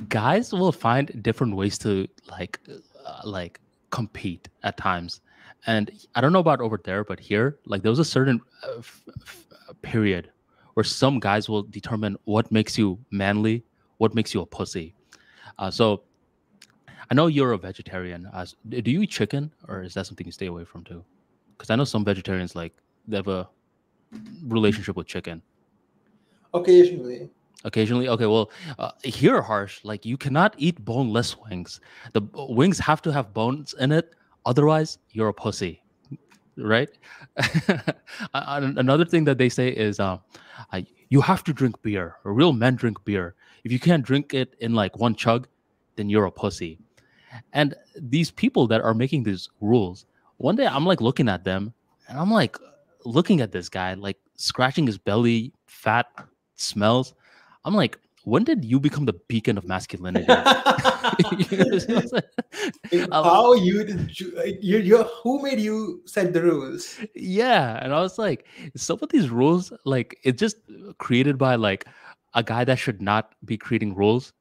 Guys will find different ways to like compete at times. And I don't know about over there, but here, like there was a certain period where some guys will determine what makes you manly, what makes you a pussy. So I know you're a vegetarian. Do you eat chicken, or is that something you stay away from too? Because I know some vegetarians like they have a relationship with chicken. Occasionally. Occasionally, okay. Well, here, Harsh, like you cannot eat boneless wings. The wings have to have bones in it. Otherwise, you're a pussy, right? Another thing that they say is, you have to drink beer. Real men drink beer. If you can't drink it in like one chug, then you're a pussy. And these people that are making these rules, one day I'm like looking at them, and I'm like looking at this guy, like scratching his belly, fat smells. I'm like, when did you become the beacon of masculinity? How who made you set the rules? Yeah, and I was like, some of these rules, like it's just created by like a guy that should not be creating rules.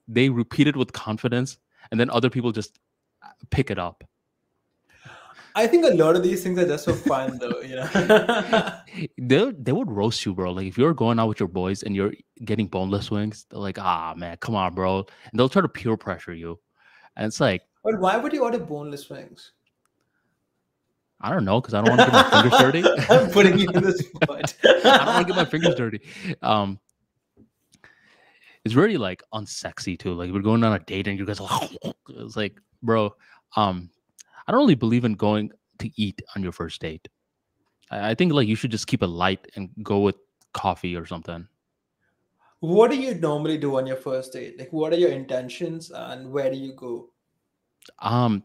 They repeat it with confidence, and then other people just pick it up. I think a lot of these things are just for fun, though. They would roast you, bro. Like if you're going out with your boys and you're getting boneless wings, they're like, ah man, come on, bro. And they'll try to peer pressure you. And it's like, But why would you order boneless wings? I don't know, because I don't want to get my fingers dirty. I'm putting you in the spot. I don't want to get my fingers dirty. It's really like unsexy too. Like we're going on a date and you guys are like, it's like, bro, I don't really believe in going to eat on your first date. I think like you should just keep it light and go with coffee or something. What do you normally do on your first date? Like, what are your intentions and where do you go? Um,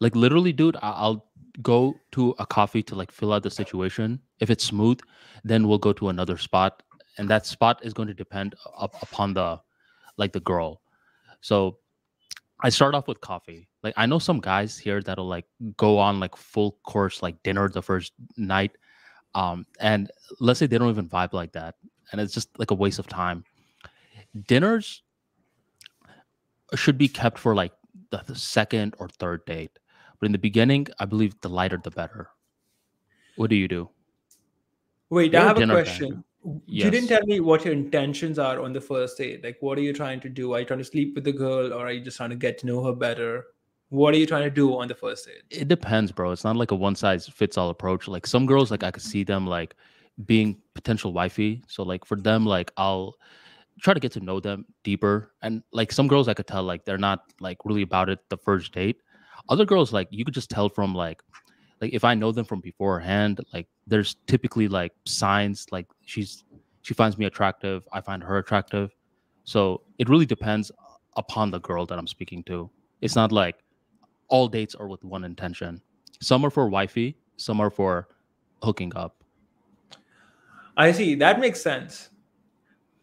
like literally, dude, I'll go to a coffee to like fill out the situation. If it's smooth, then we'll go to another spot, and that spot is going to depend upon the girl. So I start off with coffee. Like I know some guys here that'll like go on like full course like dinner the first night. And let's say they don't even vibe like that, and it's just like a waste of time. Dinners should be kept for like the second or third date. But in the beginning, I believe the lighter the better. What do you do? Wait, I You're a have a dinner guy. question. You didn't Yes. tell me what your intentions are on the first date. Like, what are you trying to do? Are you trying to sleep with the girl or are you just trying to get to know her better? What are you trying to do on the first date? It depends, bro. It's not like a one size fits all approach. Like some girls, like I could see them like being potential wifey. So like for them, like I'll try to get to know them deeper. And like some girls I could tell like they're not like really about it the first date. Other girls, like you could just tell from like if I know them from beforehand, like there's typically like signs like she finds me attractive, I find her attractive. So it really depends upon the girl that I'm speaking to. It's not like all dates are with one intention. Some are for wifey, some are for hooking up. I see. That makes sense.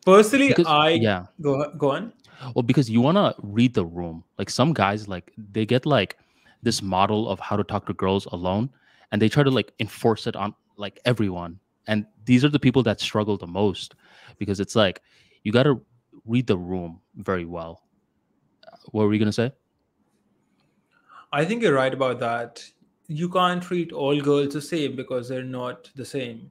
Personally, Because I yeah, go on. well, because you want to read the room. Like some guys, like they get like this model of how to talk to girls alone, and they try to like enforce it on like everyone. And these are the people that struggle the most because it's like you got to read the room very well. What were you gonna say? I think you're right about that. You can't treat all girls the same because they're not the same.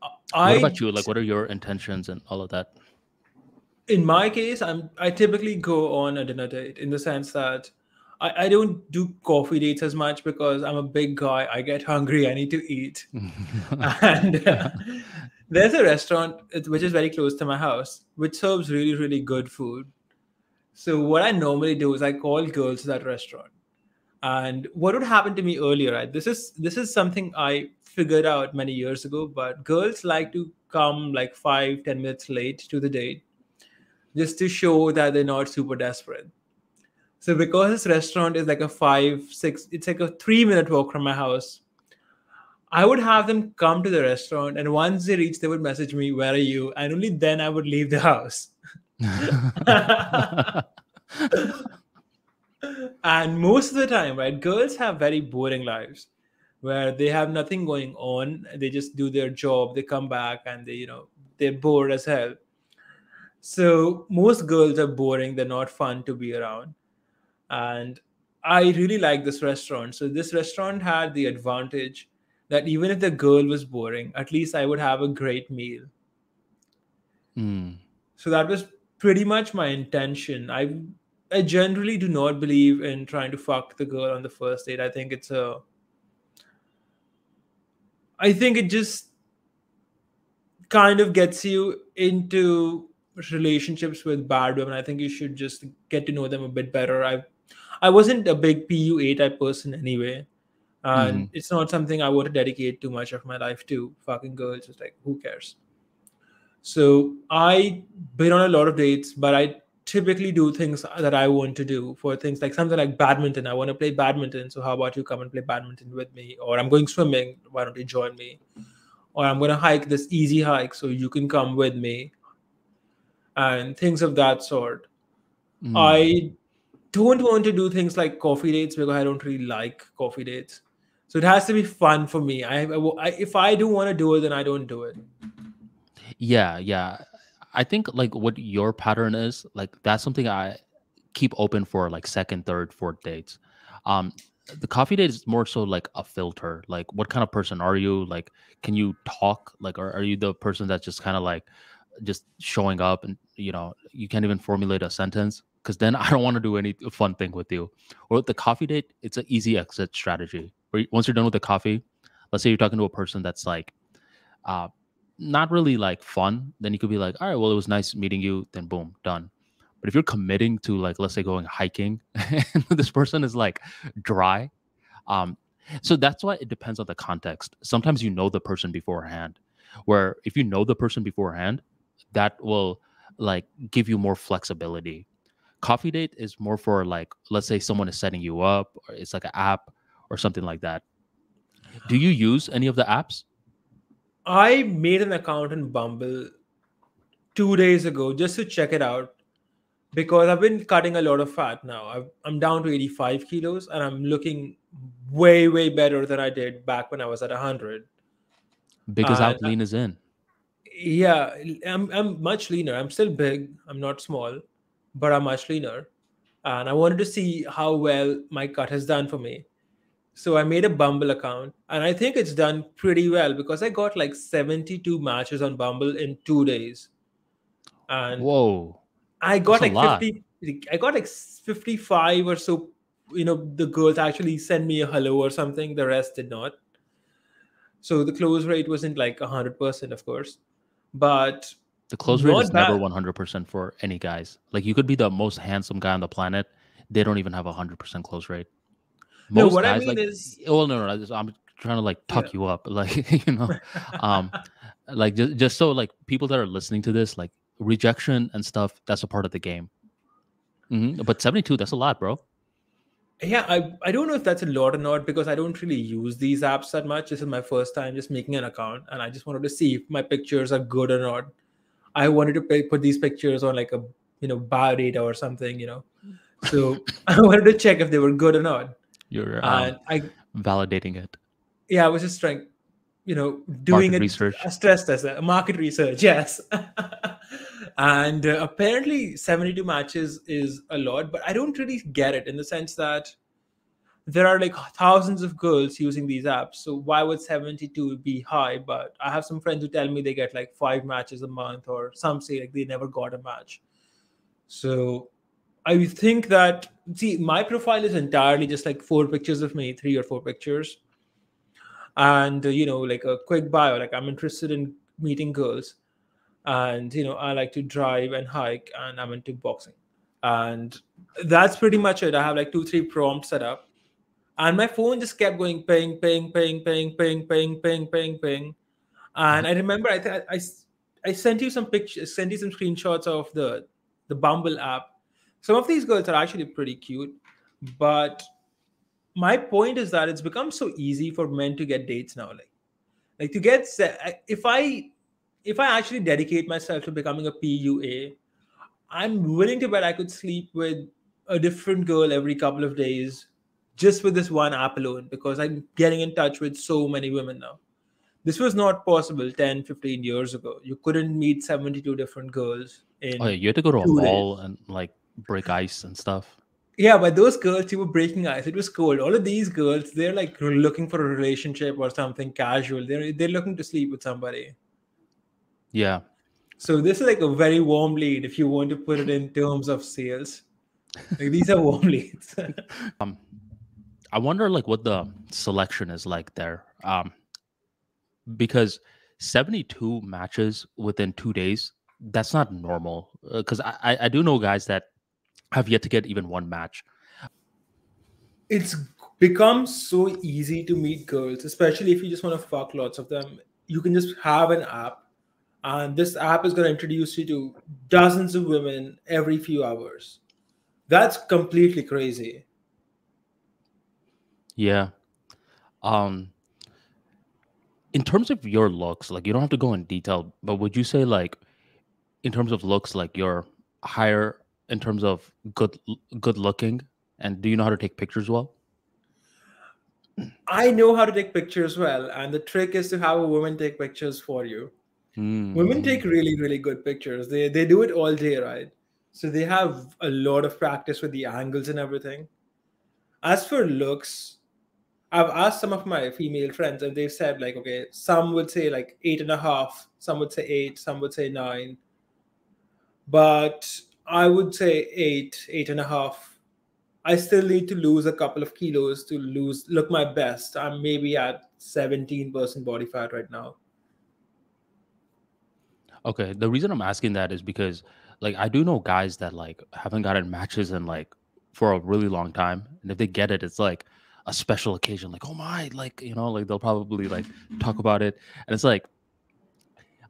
What I about you? Like, what are your intentions and all of that? In my case, I typically go on a dinner date in the sense that I don't do coffee dates as much because I'm a big guy. I get hungry. I need to eat. And there's a restaurant which is very close to my house, which serves really, really good food. So what I normally do is I call girls to that restaurant. And what would happen to me earlier, right? This is something I figured out many years ago, but girls like to come like 5-10 minutes late to the date just to show that they're not super desperate. So because this restaurant is like a 5, 6, it's like a 3 minute walk from my house, I would have them come to the restaurant, and once they reach, they would message me, "Where are you?" And only then I would leave the house. And most of the time, right, girls have very boring lives where they have nothing going on. They just do their job, they come back, and they're bored as hell. So most girls are boring. They're not fun to be around. And I really like this restaurant. So this restaurant had the advantage that even if the girl was boring, at least I would have a great meal. Mm. So that was pretty much my intention. I generally do not believe in trying to fuck the girl on the first date. I think it just kind of gets you into relationships with bad women. I think you should just get to know them a bit better. I wasn't a big PUA type person anyway. And Hmm. it's not something I want to dedicate too much of my life to. Fucking girls, it's like, who cares? So I been on a lot of dates, but I typically do things that I want to do for things like something like badminton. I want to play badminton. So how about you come and play badminton with me? Or I'm going swimming. Why don't you join me? Or I'm going to hike this easy hike. So you can come with me and things of that sort. Mm. I don't want to do things like coffee dates because I don't really like coffee dates. So it has to be fun for me. If I do want to do it, then I don't do it. Yeah, yeah. I think like what your pattern is, like that's something I keep open for like second, third, fourth dates. Um the coffee date is more so like a filter. Like what kind of person are you? Like can you talk? Like are you the person that's just kind of like just showing up and you can't even formulate a sentence? Because then I don't want to do any fun thing with you. Or with the coffee date, it's an easy exit strategy. Once you're done with the coffee, let's say you're talking to a person that's like uh, not really like fun, then you could be like, all right, well, it was nice meeting you. Then boom, done. But if you're committing to like, let's say going hiking, and this person is like dry, um, so that's why it depends on the context. Sometimes you know the person beforehand, where if you know the person beforehand, that will like give you more flexibility. Coffee date is more for like, let's say someone is setting you up, or it's like an app or something like that. Do you use any of the apps? I made an account in Bumble 2 days ago just to check it out because I've been cutting a lot of fat now. I'm down to 85 kilos and I'm looking way, way better than I did back when I was at 100. Because And out, lean is in. yeah, I'm much leaner. I'm still big. I'm not small, but I'm much leaner. And I wanted to see how well my cut has done for me. So I made a Bumble account and I think it's done pretty well because I got like 72 matches on Bumble in 2 days. And Whoa, I that's got a like lot. 50, I got like 55 or so. The girls actually sent me a hello or something. The rest did not. So the close rate wasn't like 100%, of course, but The close rate not is never bad. 100% for any guys. Like you could be the most handsome guy on the planet, they don't even have 100% close rate. No, Most what I guys mean like, is, well, no, I'm trying to like yeah. tuck you up, like um, like just so like people that are listening to this, like rejection and stuff, that's a part of the game. But 72, that's a lot, bro. Yeah, I don't know if that's a lot or not because I don't really use these apps that much. This is my first time just making an account, and I just wanted to see if my pictures are good or not. I wanted to put these pictures on like a biodata or something, So I wanted to check if they were good or not. You're And validating it. yeah, I was just trying, doing Market a research. stress test, a market research, yes. And apparently 72 matches is a lot, but I don't really get it in the sense that there are like thousands of girls using these apps. So why would 72 be high? But I have some friends who tell me they get like 5 matches a month, or some say like they never got a match. So I think that, see, my profile is entirely just like 4 pictures of me, 3 or 4 pictures, and like a quick bio, like I'm interested in meeting girls, and I like to drive and hike, and I'm into boxing, and that's pretty much it. I have like 2 3 prompts set up, and my phone just kept going ping ping ping ping ping ping ping ping ping. And I remember I sent you some pictures, sent you some screenshots of the Bumble app. Some of these girls are actually pretty cute, but my point is that it's become so easy for men to get dates now. Like to get if I actually dedicate myself to becoming a PUA, I'm willing to bet I could sleep with a different girl every couple of days just with this one app alone because I'm getting in touch with so many women now. This was not possible 10, 15 years ago. You couldn't meet 72 different girls Oh yeah, in you had to go to a 2 days. mall and like break ice and stuff. Yeah, but those girls, you were breaking ice. It was cold. All of these girls, they're like looking for a relationship or something casual. They're looking to sleep with somebody. Yeah. So this is like a very warm lead if you want to put it in terms of sales. Like these are warm leads. Um, I wonder like what the selection is like there. Because 72 matches within 2 days, that's not normal. Because I do know guys that have yet to get even one match. It's become so easy to meet girls, especially if you just want to fuck lots of them. You can just have an app, and this app is going to introduce you to dozens of women every few hours. That's completely crazy. Yeah. Um, in terms of your looks, like you don't have to go in detail, but would you say like in terms of looks, like you're higher in terms of good looking, and do you know how to take pictures well? I know how to take pictures well, and the trick is to have a woman take pictures for you. Women Mm-hmm. take really, really good pictures. They do it all day, right? So they have a lot of practice with the angles and everything. As for looks, I've asked some of my female friends, and they've said like, okay, some would say like 8.5, some would say 8, some would say 9, but I would say 8, 8.5. I still need to lose a couple of kilos to look my best. I'm maybe at 17% body fat right now. Okay, the reason I'm asking that is because like I do know guys that like haven't gotten matches in like for a really long time, and if they get it, it's like a special occasion. Like, oh my, like like they'll probably like talk about it, and it's like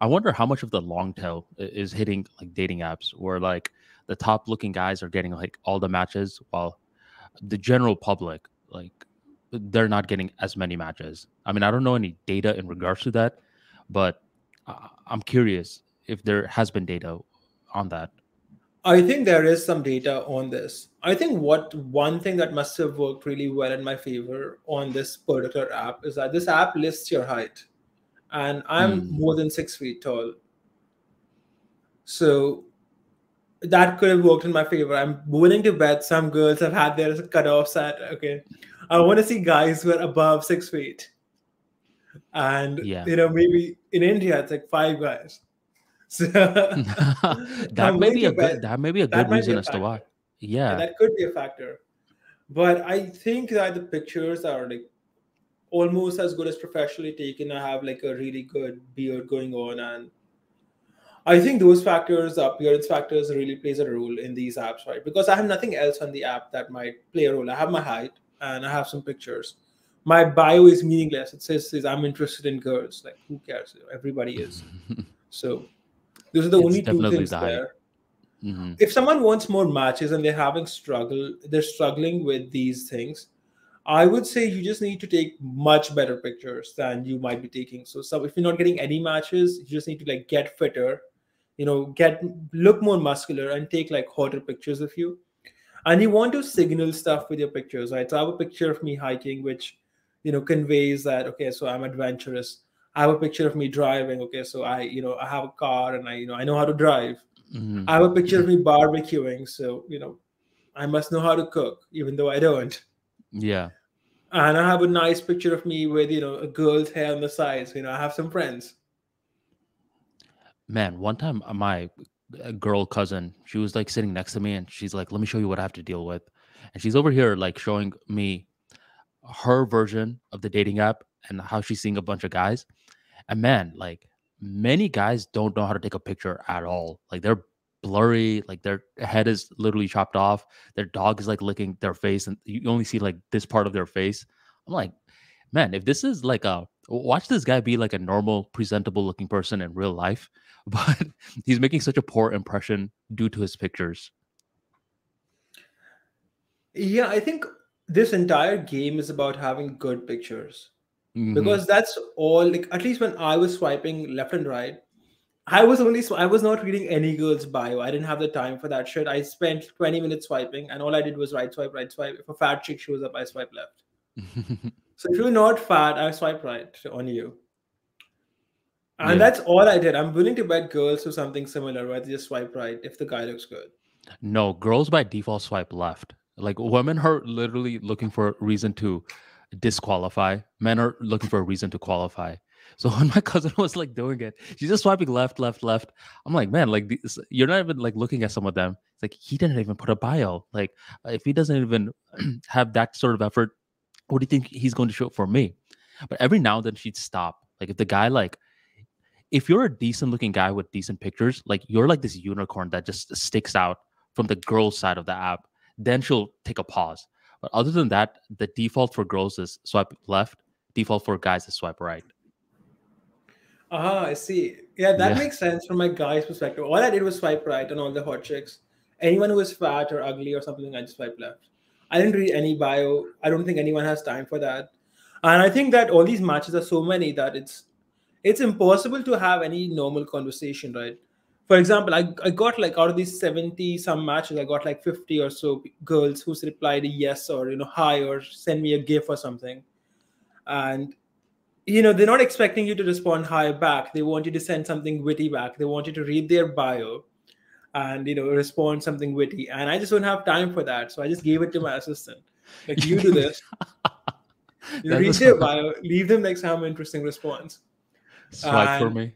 I wonder how much of the long tail is hitting like dating apps, where like the top looking guys are getting like all the matches, while the general public like they're not getting as many matches. I mean, I don't know any data in regards to that, but I'm curious if there has been data on that. I think there is some data on this. I think what one thing that must have worked really well in my favor on this particular app is that this app lists your height, and I'm Mm. more than 6 feet tall. So that could have worked in my favor. I'm willing to bet some girls have had their cutoffs at, okay, I want to see guys who are above 6 feet. And, Yeah. maybe in India, it's like five guys. So that I'm may willing be to a bet good that may be a good that might be reason a as to why. factor. Yeah, Yeah. that could be a factor. But I think that the pictures are like almost as good as professionally taken. I have like a really good beard going on, and I think those factors, appearance factors, really plays a role in these apps, right? Because I have nothing else on the app that might play a role. I have my height and I have some pictures. My bio is meaningless. It says I'm interested in girls. Like who cares? Everybody is. So those are the It's only two definitely things the height. there. Hmm. If someone wants more matches and they're struggling with these things, I would say you just need to take much better pictures than you might be taking. So if you're not getting any matches, you just need to like get fitter, get look more muscular and take like hotter pictures of you. And you want to signal stuff with your pictures, right? So I have a picture of me hiking, which conveys that okay, so I'm adventurous. I have a picture of me driving. Okay, so I have a car and I know how to drive. Hmm. I have a picture of me barbecuing, so I must know how to cook, even though I don't. Yeah. And I have a nice picture of me with a girl's hair on the sides. I have some friends. Man, one time my girl cousin, she was like sitting next to me and she's like, "Let me show you what I have to deal with." And she's over here like showing me her version of the dating app and how she's seeing a bunch of guys. And man, like many guys don't know how to take a picture at all. Like they're blurry, like their head is literally chopped off. Their dog is like licking their face, and you only see like this part of their face. I'm like, man, if this is like a watch this guy be like a normal, presentable looking person in real life, but he's making such a poor impression due to his pictures. Yeah, I think this entire game is about having good pictures Hmm. because that's all. Like at least when I was swiping left and right, I was not reading any girl's bio. I didn't have the time for that shit. I spent 20 minutes swiping, and all I did was right swipe, right swipe. If a fat chick shows up, I swipe left. So if you're not fat, I swipe right on you. And Yeah. that's all I did. I'm willing to bet girls do something similar, where they just swipe right if the guy looks good. No, girls by default swipe left. Like women are literally looking for a reason to disqualify. Men are looking for a reason to qualify. So when my cousin was like doing it, she's just swiping left, left, left. I'm like, man, like you're not even like looking at some of them. It's like he didn't even put a bio. Like if he doesn't even have that sort of effort, what do you think he's going to show for me? But every now and then she'd stop. Like if the guy like if you're a decent looking guy with decent pictures, like you're like this unicorn that just sticks out from the girls side of the app, then she'll take a pause. But other than that, the default for girls is swipe left, default for guys is swipe right. I see. Yeah, that Yeah. makes sense from my guy's perspective. All I did was swipe right on all the hot chicks. Anyone who was fat or ugly or something, I just swipe left. I didn't read any bio. I don't think anyone has time for that. And I think that all these matches are so many that it's impossible to have any normal conversation, right? For example, I got like out of these 70 some matches, I got like 50 or so girls who's replied yes or hi or send me a gif or something. And they're not expecting you to respond hi back. They want you to send something witty back. They want you to read their bio and respond something witty. And I just don't have time for that. So I just gave it to my assistant. Like, you do this. That Read was their bio, leave them like some interesting response. swipe for And me.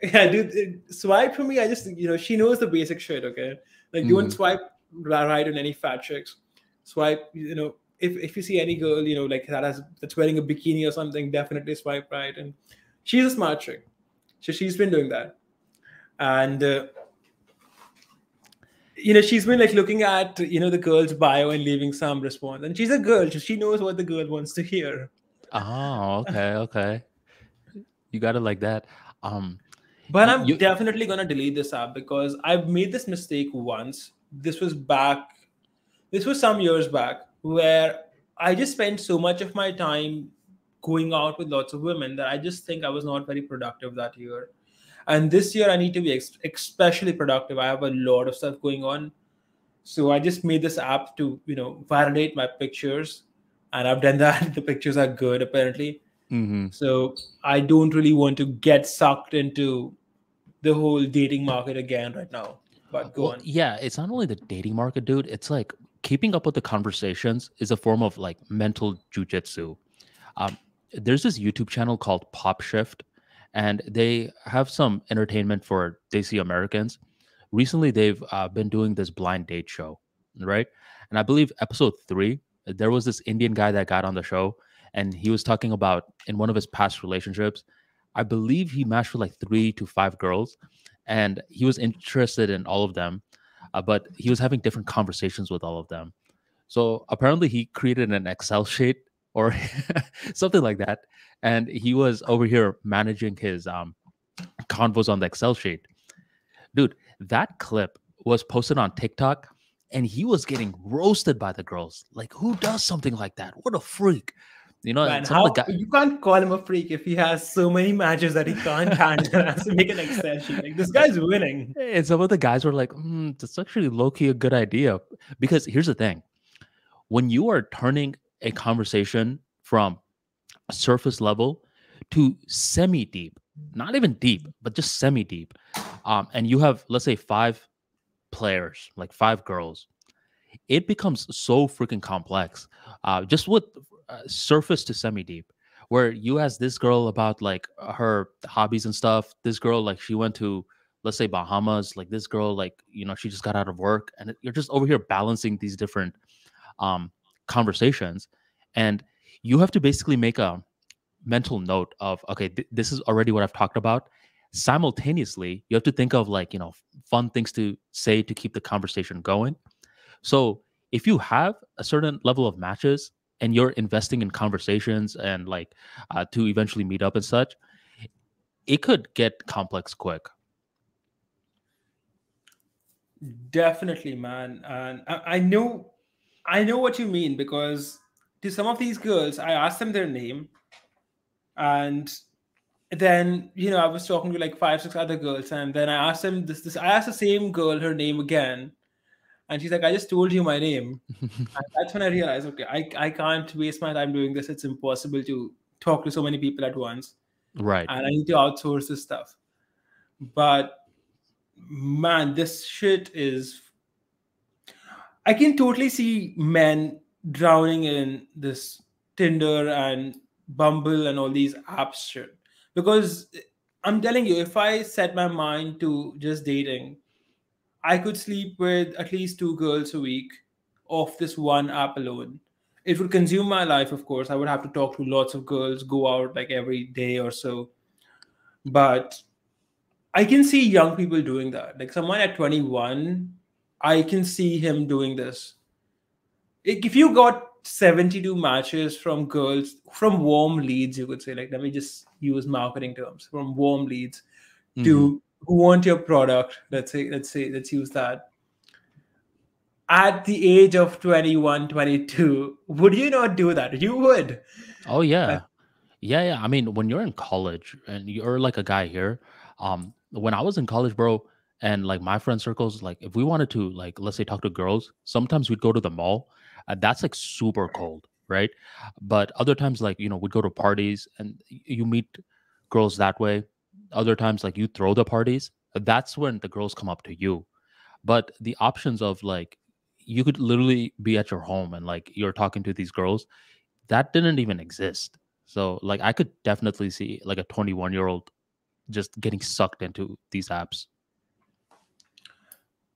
yeah, dude, swipe for me. I just, she knows the basic shit, okay? Like, don't Mhm. swipe right on any fat chicks. Swipe, if you see any girl, like that's wearing a bikini or something, definitely swipe right. And she's a smart chick. So she's been doing that. And, she's been like looking at, the girl's bio and leaving some response. And she's a girl, so she knows what the girl wants to hear. Oh, okay, okay. You got it like that. Um, But I'm you. definitely gonna delete this app because I've made this mistake once. This was some years back where I just spent so much of my time going out with lots of women that I just think I was not very productive that year. And this year I need to be especially productive. I have a lot of stuff going on. So I just made this app to, validate my pictures. And I've done that. The pictures are good apparently. Mhm. So I don't really want to get sucked into the whole dating market again right now. But go Well, on. yeah, it's not only the dating market, dude. It's like keeping up with the conversations is a form of like mental jujitsu. Um, there's this YouTube channel called Pop Shift, and they have some entertainment for Desi Americans. Recently, they've been doing this blind date show, right? And I believe episode 3, there was this Indian guy that got on the show, and he was talking about in one of his past relationships. I believe he matched with like 3 to 5 girls, and he was interested in all of them, but he was having different conversations with all of them. So apparently he created an Excel sheet or something like that. And he was over here managing his convos on the Excel sheet. Dude, that clip was posted on TikTok and he was getting roasted by the girls. Like, who does something like that? What a freak. You know, Man, some of the how guys, you can't call him a freak if he has so many matches that he can't handle and has to make an Excel sheet. Like, this guy's winning. and some of the guys were like, that's actually low key a good idea. Because here's the thing, when you are turning a conversation from surface level to semi deep, not even deep, but just semi deep. And you have, let's say, 5 players, like 5 girls, it becomes so freaking complex. Just with surface to semi deep, where you ask this girl about like her hobbies and stuff. This girl, like, she went to, let's say, Bahamas. Like, this girl, like, she just got out of work, and you're just over here balancing these different um, conversations. And you have to basically make a mental note of, okay, this is already what I've talked about. Simultaneously, you have to think of like, fun things to say to keep the conversation going. So if you have a certain level of matches and you're investing in conversations and like to eventually meet up and such, it could get complex quick. Definitely, man. And I know what you mean because to some of these girls, I asked them their name, and then I was talking to like 5, 6 other girls, and then I asked them this. I asked the same girl her name again, and she's like, "I just told you my name." And that's when I realized, okay, I can't waste my time doing this. It's impossible to talk to so many people at once. Right. and I need to outsource this stuff. But man, this shit is. I can totally see men drowning in this Tinder and Bumble and all these apps shit. Because I'm telling you, if I set my mind to just dating, I could sleep with at least two girls a week off this one app alone. It would consume my life, of course. I would have to talk to lots of girls, go out like every day or so. But I can see young people doing that. Like someone at 21, I can see him doing this. If you got 72 matches from girls, from warm leads, you could say, like, let me just use marketing terms, from warm leads Hmm. to who want your product, let's use that. At the age of 21, 22, would you not do that? You would. Oh Like, yeah. Yeah, yeah. I mean, when you're in college and you're like a guy here, when I was in college, bro, and like my friend circles, like if we wanted to, like, let's say talk to girls, sometimes we'd go to the mall. That's like super cold, right? But other times, like, we'd go to parties and you meet girls that way. Other times, like, you throw the parties. That's when the girls come up to you. But the options of like, you could literally be at your home and like you're talking to these girls that didn't even exist. So like I could definitely see like a 21-year-old just getting sucked into these apps.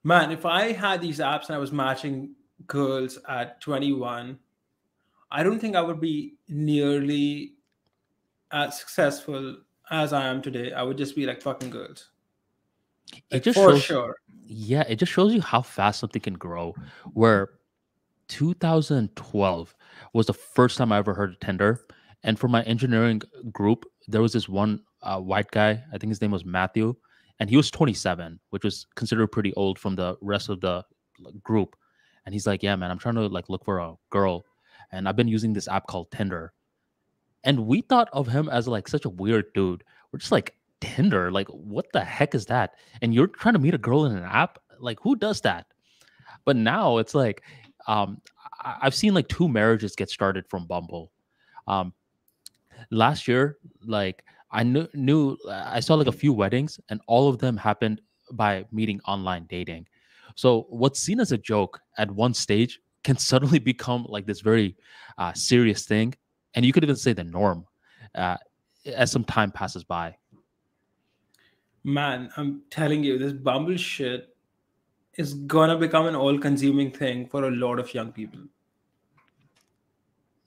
man, if I had these apps and I was matching girls at 21, I don't think I would be nearly as successful as I am today. I would just be like fucking girls. It Like just for shows sure. Yeah, it just shows you how fast something can grow. Where 2012 was the first time I ever heard of Tinder. And for my engineering group, there was this one white guy, I think his name was Matthew, and he was 27, which was considered pretty old from the rest of the like, group. And he's like, "Yeah, man, I'm trying to like look for a girl, and I've been using this app called Tinder." And we thought of him as like such a weird dude. We're just like, Tinder, like what the heck is that? And you're trying to meet a girl in an app? Like who does that? But now it's like, um, I've seen like two marriages get started from Bumble. Um, Last year, like I knew I saw like a few weddings, and all of them happened by meeting online dating. So what's seen as a joke at one stage can suddenly become like this very serious thing, and you could even say the norm uh, as some time passes by. Man, I'm telling you, this Bumble shit is gonna become an all-consuming thing for a lot of young people.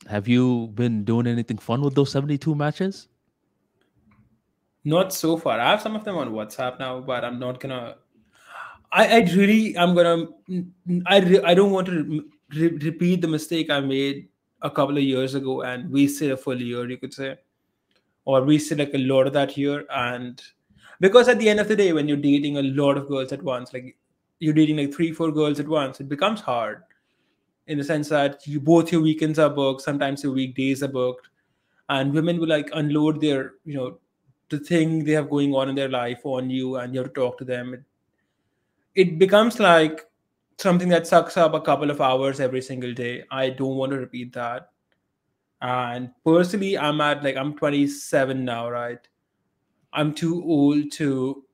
Have you been doing anything fun with those 72 matches? Not so far. I have some of them on WhatsApp now, but I'm not gonna. I really, I'm gonna. I don't want to repeat the mistake I made a couple of years ago and wasted a full year, you could say, or wasted like a lot of that year. And because at the end of the day, when you're dating a lot of girls at once, like you're dating like three, four girls at once, it becomes hard in the sense that you both your weekends are booked, sometimes your weekdays are booked, and women will like unload their, the thing they have going on in their life on you, and you have to talk to them. It becomes like something that sucks up a couple of hours every single day. I don't want to repeat that. And personally, I'm 27 now, right? I'm too old to,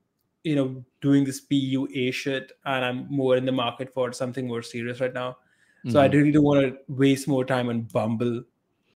doing this PUA shit, and I'm more in the market for something more serious right now. So I Hmm. really don't want to waste more time on Bumble.